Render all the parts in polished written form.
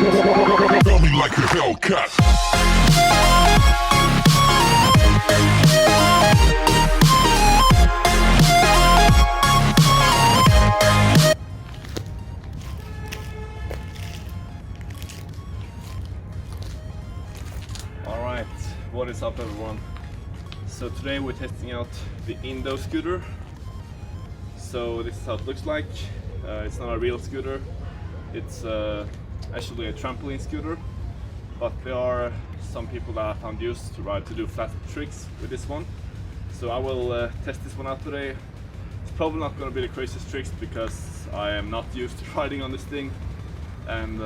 Feel me like a Hellcat. Alright, what is up everyone? So today we're testing out the INDO scooter. So this is how it looks like. It's not a real scooter, it's actually a trampoline scooter. But there are some people that I found used to ride to do flat tricks with this one. So I will test this one out today. It's probably not going to be the craziest tricks because I am not used to riding on this thing. And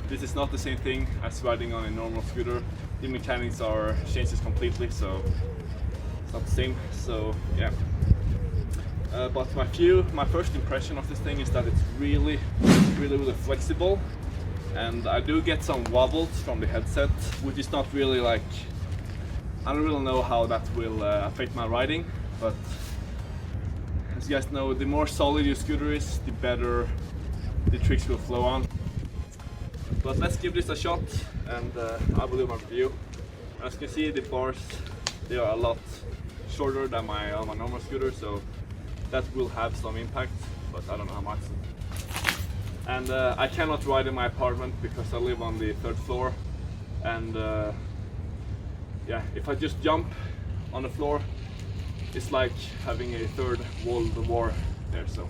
this is not the same thing as riding on a normal scooter. The mechanics are changes completely, so it's not the same. So yeah. But my first impression of this thing is that it's really flexible, and I do get some wobbles from the headset, which is not really like, I don't really know how that will affect my riding. But as you guys know, the more solid your scooter is, the better the tricks will flow on. But let's give this a shot, and I will do my review. As you can see, the bars, they are a lot shorter than my normal scooter, so that will have some impact, but I don't know how much. And I cannot ride in my apartment because I live on the 3rd floor, and yeah, if I just jump on the floor, it's like having a third World War there. So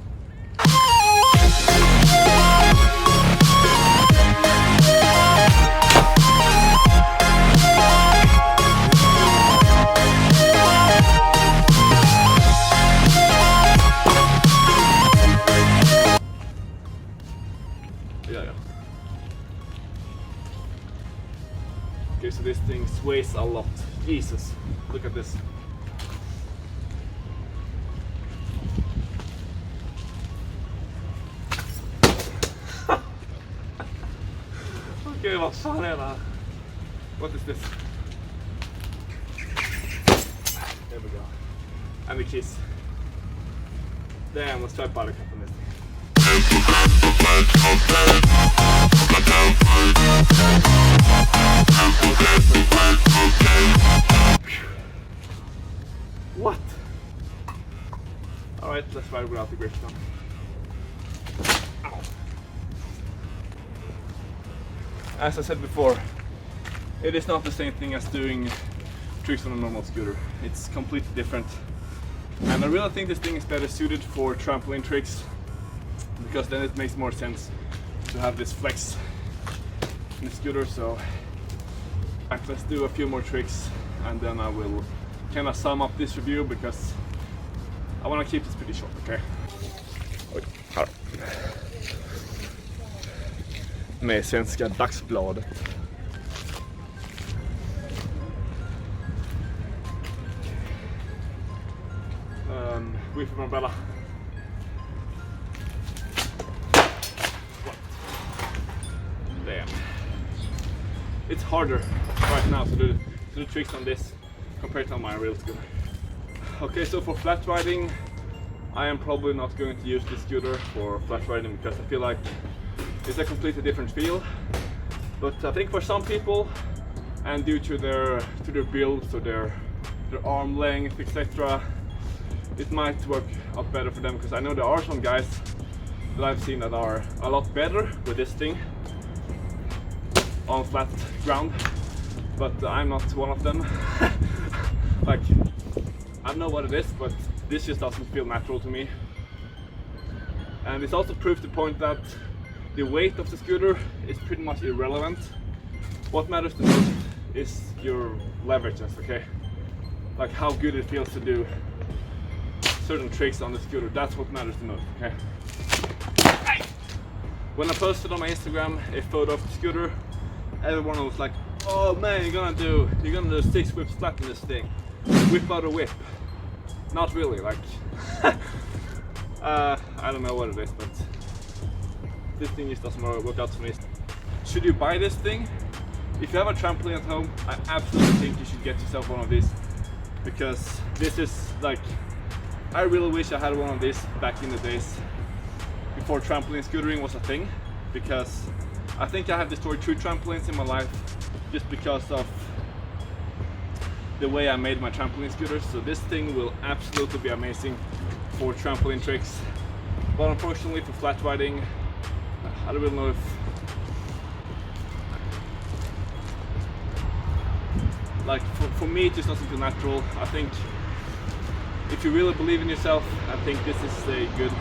yeah. Okay, so this thing sways a lot. Jesus, look at this. Okay, vad fan är det? What is this? There we go. And the keys. Damn, let's try buttercup on this thing. What? Alright, let's ride without the grips on. Ow. As I said before, it is not the same thing as doing tricks on a normal scooter. It's completely different. And I really think this thing is better suited for trampoline tricks, because then it makes more sense to have this flex in the scooter. So let's do a few more tricks, and then I will kind of sum up this review, because I want to keep this pretty short, okay? Med Svenska Dagsbladet. With my umbrella. What? Damn. It's harder right now to do tricks on this compared to my real scooter. Okay, so for flat riding, I am probably not going to use this scooter for flat riding because I feel like it's a completely different feel. But I think for some people, and due to their build, so their arm length, etc., it might work out better for them, because I know there are some guys that I've seen that are a lot better with this thing on flat ground, but I'm not one of them. Like, I don't know what it is, but this just doesn't feel natural to me. And it's also proved the point that the weight of the scooter is pretty much irrelevant. What matters the most is your leverages, okay? Like how good it feels to do certain tricks on the scooter. That's what matters the most, okay? When I posted on my Instagram a photo of the scooter, everyone was like, "Oh man, you're gonna do 6 whips flat in this thing. Whip out a whip." Not really, like I don't know what it is, but this thing just doesn't work out for me. Should you buy this thing? If you have a trampoline at home, I absolutely think you should get yourself one of these, because this is like, I really wish I had one of these back in the days before trampoline scootering was a thing, because I think I have destroyed 2 trampolines in my life just because of the way I made my trampoline scooter. So this thing will absolutely be amazing for trampoline tricks, but unfortunately for flat riding, I don't really know if, like, for me it just doesn't feel natural. I think if you really believe in yourself, I think this is a good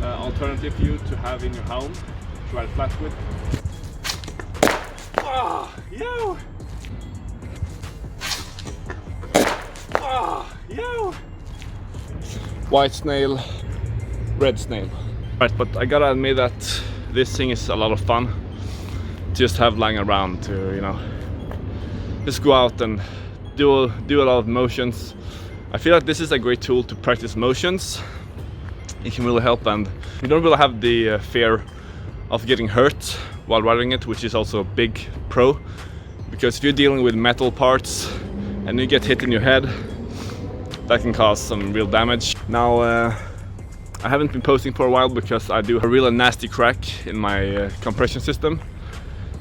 alternative for you to have in your home to ride flat with. Ah, yo! Ah, yo! White snail, red snail. Right, but I gotta admit that this thing is a lot of fun to just have lying around, to, you know, just go out and do a lot of motions. I feel like this is a great tool to practice motions. It can really help, and you don't really have the fear of getting hurt while riding it, which is also a big pro, because if you're dealing with metal parts and you get hit in your head, that can cause some real damage. Now I haven't been posting for a while because I do a really nasty crack in my compression system.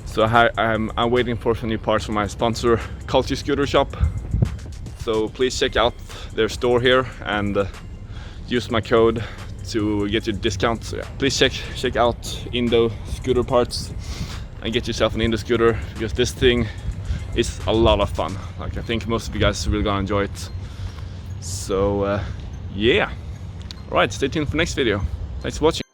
So I'm waiting for some new parts from my sponsor, Culture Scooter Shop. So please check out their store here and use my code to get your discount. So yeah, please check out INDO scooter parts and get yourself an INDO scooter, because this thing is a lot of fun. Like, I think most of you guys are really gonna enjoy it. So yeah, alright, stay tuned for next video. Thanks for watching.